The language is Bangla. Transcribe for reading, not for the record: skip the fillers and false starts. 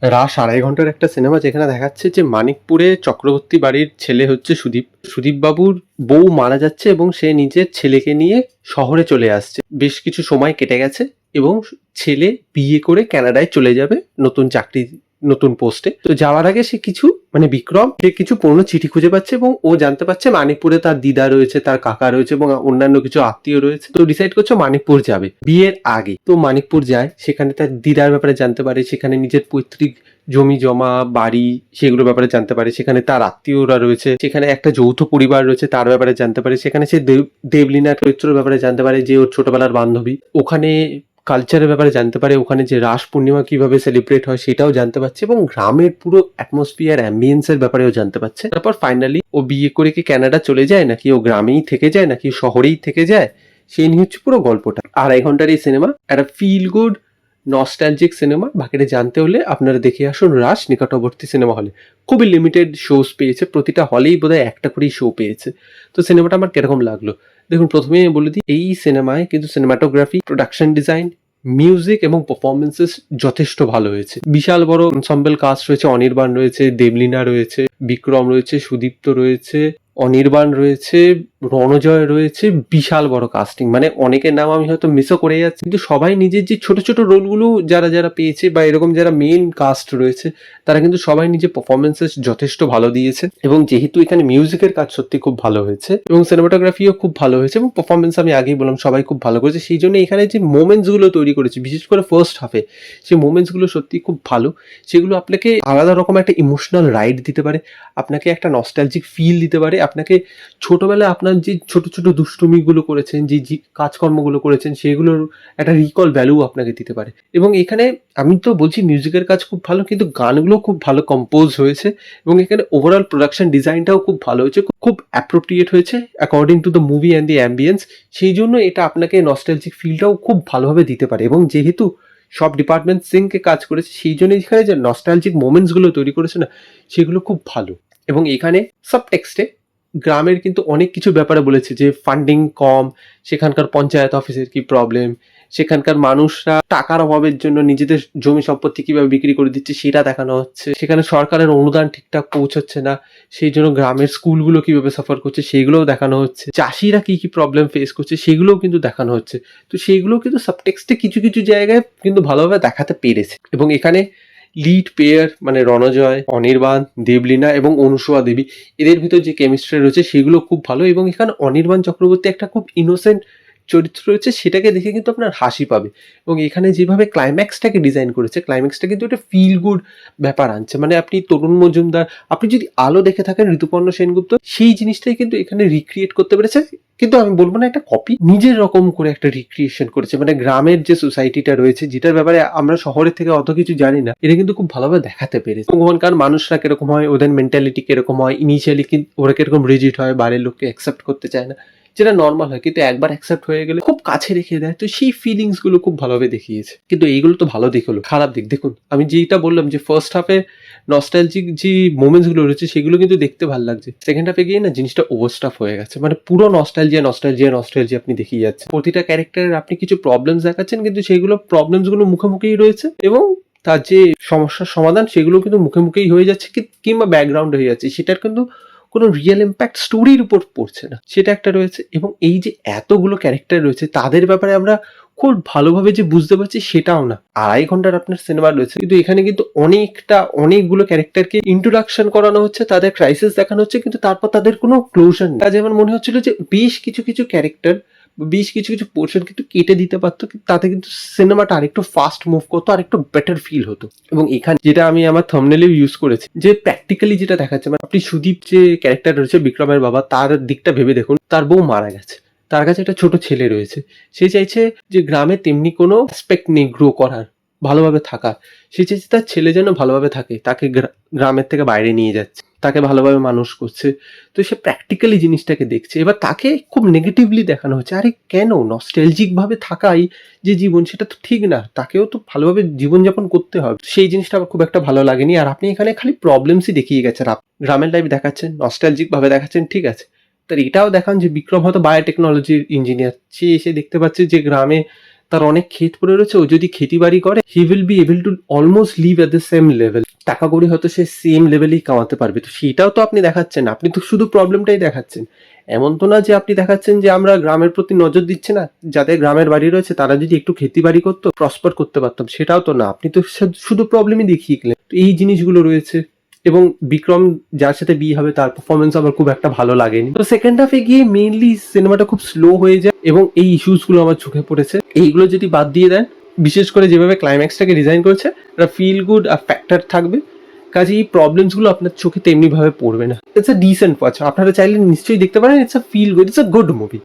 রাস ২.৫ ঘন্টার একটা সিনেমা যেখানে দেখাচ্ছে যে মানিকপুরে চক্রবর্তী বাড়ির ছেলে হচ্ছে সুদীপ। সুদীপ বাবুর বউ মারা যাচ্ছে এবং সে নিজের ছেলেকে নিয়ে শহরে চলে আসছে। বেশ কিছু সময় কেটে গেছে এবং ছেলে বিয়ে করে কানাডায় চলে যাবে নতুন চাকরি, নতুন পোস্টে। তো যাওয়ার আগে সে কিছু বিক্রম সে কিছু পুরনো চিঠি খুঁজে পাচ্ছে এবং ও জানতে পারছে মানিকপুরে তার দিদা রয়েছে, তার কাকা রয়েছে এবং অন্যান্য কিছু আত্মীয় রয়েছে। তো ডিসাইড করছে মানিকপুর যাবে বিয়ের আগে। তো মানিকপুর যায়, সেখানে তার দিদার ব্যাপারে জানতে পারে, সেখানে নিজের পৈতৃক জমি জমা বাড়ি সেগুলোর ব্যাপারে জানতে পারে, সেখানে তার আত্মীয়রা রয়েছে, সেখানে একটা যৌথ পরিবার রয়েছে তার ব্যাপারে জানতে পারে, সেখানে সে দেবলীনা চরিত্রের ব্যাপারে জানতে পারে যে ওর ছোটবেলার বান্ধবী। ওখানে কালচারের ব্যাপারে জানতে পারে, ওখানে যে রাস পূর্ণিমা কিভাবে সেলিব্রেট হয় সেটাও জানতে পারছে এবং গ্রামের পুরো অ্যাটমসফিয়ার অ্যাম্বিয়েন্সের ব্যাপারেও জানতে পারছে। তারপর ফাইনালি ও বিয়ে করে কি কানাডা চলে যায় নাকি ও গ্রামেই থেকে যায় নাকি শহরেই থেকে যায় সেই নিয়ে হচ্ছে পুরো গল্পটা। ২.৫ ঘন্টার এই সিনেমা একটা ফিল গুড নস্টালজিক সিনেমা। বাকিটা জানতে হলে আপনারা দেখে আসুন রাস নিকটবর্তী সিনেমা হলে। খুবই লিমিটেড শোজ পেয়েছে, প্রতিটা হলেই বোধহয় একটা করেই শো পেয়েছে। তো সিনেমাটা আমার কিরকম লাগলো দেখুন, প্রথমেই বলে দিই এই সিনেমায় কিন্তু সিনেমাটোগ্রাফি, প্রোডাকশন ডিজাইন, মিউজিক এবং পারফরমেন্সেস যথেষ্ট ভালো হয়েছে। বিশাল বড় এনসেম্বল কাস্ট রয়েছে, অনির্বাণ রয়েছে, দেবলীনা রয়েছে, বিক্রম রয়েছে, সুদীপ্ত রয়েছে, অনির্বাণ রয়েছে, রণজয় রয়েছে। বিশাল বড় কাস্টিং, অনেকের নাম আমি হয়তো মিসও করে যাচ্ছি, কিন্তু সবাই নিজের যে ছোট ছোট রোলগুলো যারা যারা পেয়েছে বা এরকম যারা মেইন কাস্ট রয়েছে তারা কিন্তু সবাই নিজের পারফরমেন্সেস যথেষ্ট ভালো দিয়েছে। এবং যেহেতু এখানে মিউজিকের কাজ সত্যি খুব ভালো হয়েছে এবং সিনেমাটোগ্রাফিও খুব ভালো হয়েছে এবং পারফরমেন্স আমি আগেই বললাম সবাই খুব ভালো করেছে, সেই জন্য এখানে যে মোমেন্টসগুলো তৈরি করেছে বিশেষ করে ফার্স্ট হাফে, সেই মোমেন্টসগুলো সত্যি খুব ভালো। সেগুলো আপনাকে আলাদা রকম একটা ইমোশনাল রাইড দিতে পারে, আপনাকে একটা নস্টালজিক ফিল দিতে পারে, আপনাকে ছোটবেলায় আপনার যে ছোট ছোট দুষ্টুমিগুলো করেছেন, যে কাজকর্মগুলো করেছেন সেগুলোর একটা রিকল ভ্যালু আপনাকে দিতে পারে। এবং এখানে আমি তো বলছি মিউজিকের কাজ খুব ভালো, কিন্তু গানগুলো খুব ভালো কম্পোজ হয়েছে এবং এখানে ওভারঅল প্রোডাকশন ডিজাইনটাও খুব ভালো হয়েছে, খুব অ্যাপ্রোপ্রিয়েট হয়েছে according to the movie and the ambience. সেই জন্য এটা আপনাকে নস্টালজিক ফিলটাও খুব ভালোভাবে দিতে পারে। এবং যেহেতু সব ডিপার্টমেন্ট সিঙ্কে কাজ করেছে সেই জন্য এখানে যে নস্টালজিক মোমেন্টসগুলো তৈরি করেছে না সেগুলো খুব ভালো। এবং এখানে সাব টেক্সটে গ্রামের কিন্তু অনেক কিছু ব্যাপারে বলেছে, যে ফান্ডিং কম, সেখানকার পঞ্চায়েত অফিসের কি প্রবলেম, সেখানকার মানুষরা টাকার অভাবের জন্য নিজেদের জমি সম্পত্তি কিভাবে বিক্রি করে দিচ্ছে সেটা দেখানো হচ্ছে, সেখানে সরকারের অনুদান ঠিকঠাক পৌঁছচ্ছে না সেই জন্য গ্রামের স্কুলগুলো কিভাবে সাফার করছে সেইগুলোও দেখানো হচ্ছে, চাষিরা কি কি প্রবলেম ফেস করছে সেগুলোও কিন্তু দেখানো হচ্ছে। তো সেইগুলো কিন্তু সাবটেক্সটে কিছু কিছু জায়গায় কিন্তু ভালোভাবে দেখাতে পেরেছে। এবং এখানে লিড পেয়ার রণজয়, অনির্বাণ, দেবলীনা এবং অনুসুয়া দেবী, এদের ভিতর যে কেমিস্ট্রি রয়েছে সেগুলো খুব ভালো। এবং এখানে অনির্বাণ চক্রবর্তী একটা খুব ইনোসেন্ট চরিত্র রয়েছে, সেটাকে দেখে কিন্তু আপনার হাসি পাবে। এবং এখানে যেভাবে ক্লাইম্যাক্সটাকে ডিজাইন করেছে, ক্লাইম্যাক্সটা কিন্তু একটা ফিল গুড ব্যাপার আনছে। আপনি তরুণ মজুমদার, আপনি যদি আলো দেখে থাকেন ঋতুপর্ণ সেনগুপ্ত, সেই জিনিসটাই কিন্তু এখানে রিক্রিয়েট করতে পেরেছে। কিন্তু আমি বলবো না একটা কপি, নিজের রকম করে একটা রিক্রিয়েশন করেছে। গ্রামের যে সোসাইটিটা রয়েছে যেটার ব্যাপারে আমরা শহরের থেকে অত কিছু জানি না, এটা কিন্তু খুব ভালোভাবে দেখাতে পেরেছে। ওখানকার মানুষরা কিরকম হয়, ওদের মেন্টালিটি কিরকম হয়, ইনিশিয়ালি কিন্তু ওরা কিরকম রিজিড হয়, বাইরের লোককে অ্যাকসেপ্ট করতে চায় না, যেটা নর্মাল হয়, কিন্তু একবার অ্যাকসেপ্ট হয়ে গেলে খুব কাছে রেখে দেয়। তো সেই ফিলিংস গুলো খুব ভালোভাবে দেখিয়েছে। কিন্তু এইগুলো তো ভালো দিক হলো, খারাপ দিক দেখুন, আমি যেটা বললাম যে ফার্স্ট হাফে নস্টালজিক যে মোমেন্টস গুলো রয়েছে সেগুলো কিন্তু দেখতে ভালো লাগছে, সেকেন্ড হাফে গিয়ে না জিনিসটা ওভারস্টাফ হয়ে গেছে, পুরো নস্টালজিয়া নস্টালজিয়া নস্টালজিয়া আপনি দেখিয়ে যাচ্ছে। প্রতিটা ক্যারেক্টারের আপনি কিছু প্রবলেমস দেখাচ্ছেন, কিন্তু সেইগুলো প্রবলেমস গুলো মুখোমুখিই রয়েছে এবং তার যে সমস্যার সমাধান সেগুলো কিন্তু মুখে মুখেই হয়ে যাচ্ছে, কিংবা ব্যাকগ্রাউন্ড হয়ে যাচ্ছে, সেটার কিন্তু কোনো রিয়েল ইম্প্যাক্ট স্টোরির উপর পড়ছে না, সেটা একটা রয়েছে। এবং এই যে এতগুলো ক্যারেক্টার রয়েছে তাদের ব্যাপারে আমরা খুব ভালোভাবে যে বুঝতে পারছি সেটাও না। ২.৫ ঘন্টার আপনার সিনেমা রয়েছে, কিন্তু এখানে কিন্তু অনেকগুলো ক্যারেক্টারকে ইন্ট্রোডাকশন করানো হচ্ছে, তাদের ক্রাইসিস দেখানো হচ্ছে, কিন্তু তারপর তাদের কোনো ক্লোজার নেই। যেমন মনে হচ্ছিল যে বেশ কিছু কিছু ক্যারেক্টার, বেশ কিছু কিছু পোর্শন কিন্তু কেটে দিতে পারতো, তাতে কিন্তু সিনেমাটা আরেকটু ফাস্ট মুভ করতো, আরেকটু বেটার ফিল হতো। এবং এখানে যেটা আমি আমার থাম্বনেলেও ইউজ করেছি, যে প্র্যাকটিক্যালি যেটা দেখাচ্ছে, আপনি সুদীপ যে ক্যারেক্টার রয়েছে বিক্রমের বাবা, তার দিকটা ভেবে দেখুন, তার বউ মারা গেছে, তার কাছে একটা ছোট ছেলে রয়েছে, সে চাইছে যে গ্রামে তেমনি কোনো অ্যাসপেক্ট নেই গ্রো করার, ভালোভাবে থাকার, সে চাইছে তার ছেলে যেন ভালোভাবে থাকে, তাকে গ্রামের থেকে বাইরে নিয়ে যাচ্ছে, তাকে ভালোভাবে মানুষ করছে। তো সে প্র্যাকটিক্যালি জিনিসটাকে দেখছে, এবার তাকে খুব নেগেটিভলি দেখানো হচ্ছে। আরে কেন, নস্টালজিক ভাবে থাকাই যে জীবন, সেটা তো ঠিক না, তাকেও তো ভালোভাবে জীবনযাপন করতে হবে। সেই জিনিসটা আমার খুব একটা ভালো লাগেনি। আর আপনি এখানে খালি প্রবলেমসই দেখিয়ে গেছেন, গ্রামের লাইফ দেখাচ্ছেন, নস্টালজিক ভাবে দেখাচ্ছেন, ঠিক আছে, তার এটাও দেখান যে বিক্রম হয়তো বায়োটেকনোলজির ইঞ্জিনিয়ার, সে এসে দেখতে পাচ্ছে যে গ্রামে তার অনেক ক্ষেত পড়ে রয়েছে, ও যদি খেতি বাড়ি করে he will be able to almost live at the same level, টাকা কড়ি হয়তো সে সেম লেভেলেই কামাতে পারবে। তো সেটাও তো আপনি দেখাচ্ছেন না, আপনি তো শুধু প্রবলেমটাই দেখাচ্ছেন। এমন তো না যে আপনি দেখাচ্ছেন যে আমরা গ্রামের প্রতি নজর দিচ্ছি না, যাদের গ্রামের বাড়ি রয়েছে তারা যদি একটু খেতি বাড়ি করতো প্রসপার করতে পারতাম, সেটাও তো না, আপনি তো শুধু প্রবলেমই দেখিয়ে গেলেন। তো এই জিনিসগুলো রয়েছে। এবং বিক্রম যার সাথে বিয়ে হবে তার পারফরমেন্স আমার খুব একটা ভালো লাগেনি। তো সেকেন্ড হাফে গিয়ে মেইনলি সিনেমাটা খুব স্লো হয়ে যায় এবং এই ইস্যুস গুলো আমার চোখে পড়েছে। এইগুলো যদি বাদ দিয়ে দেন, বিশেষ করে যেভাবে ক্লাইম্যাক্সটাকে ডিজাইন করেছে, একটা ফিল গুড আর ফ্যাক্টর থাকবে, কাজে এই প্রবলেমস গুলো আপনার চোখে তেমনি ভাবে পড়বে না। ইটস আ ডিসেন্ট ওয়াচ, আপনারা চাইলে নিশ্চয়ই দেখতে পারেন। It's a feel good, it's a good movie.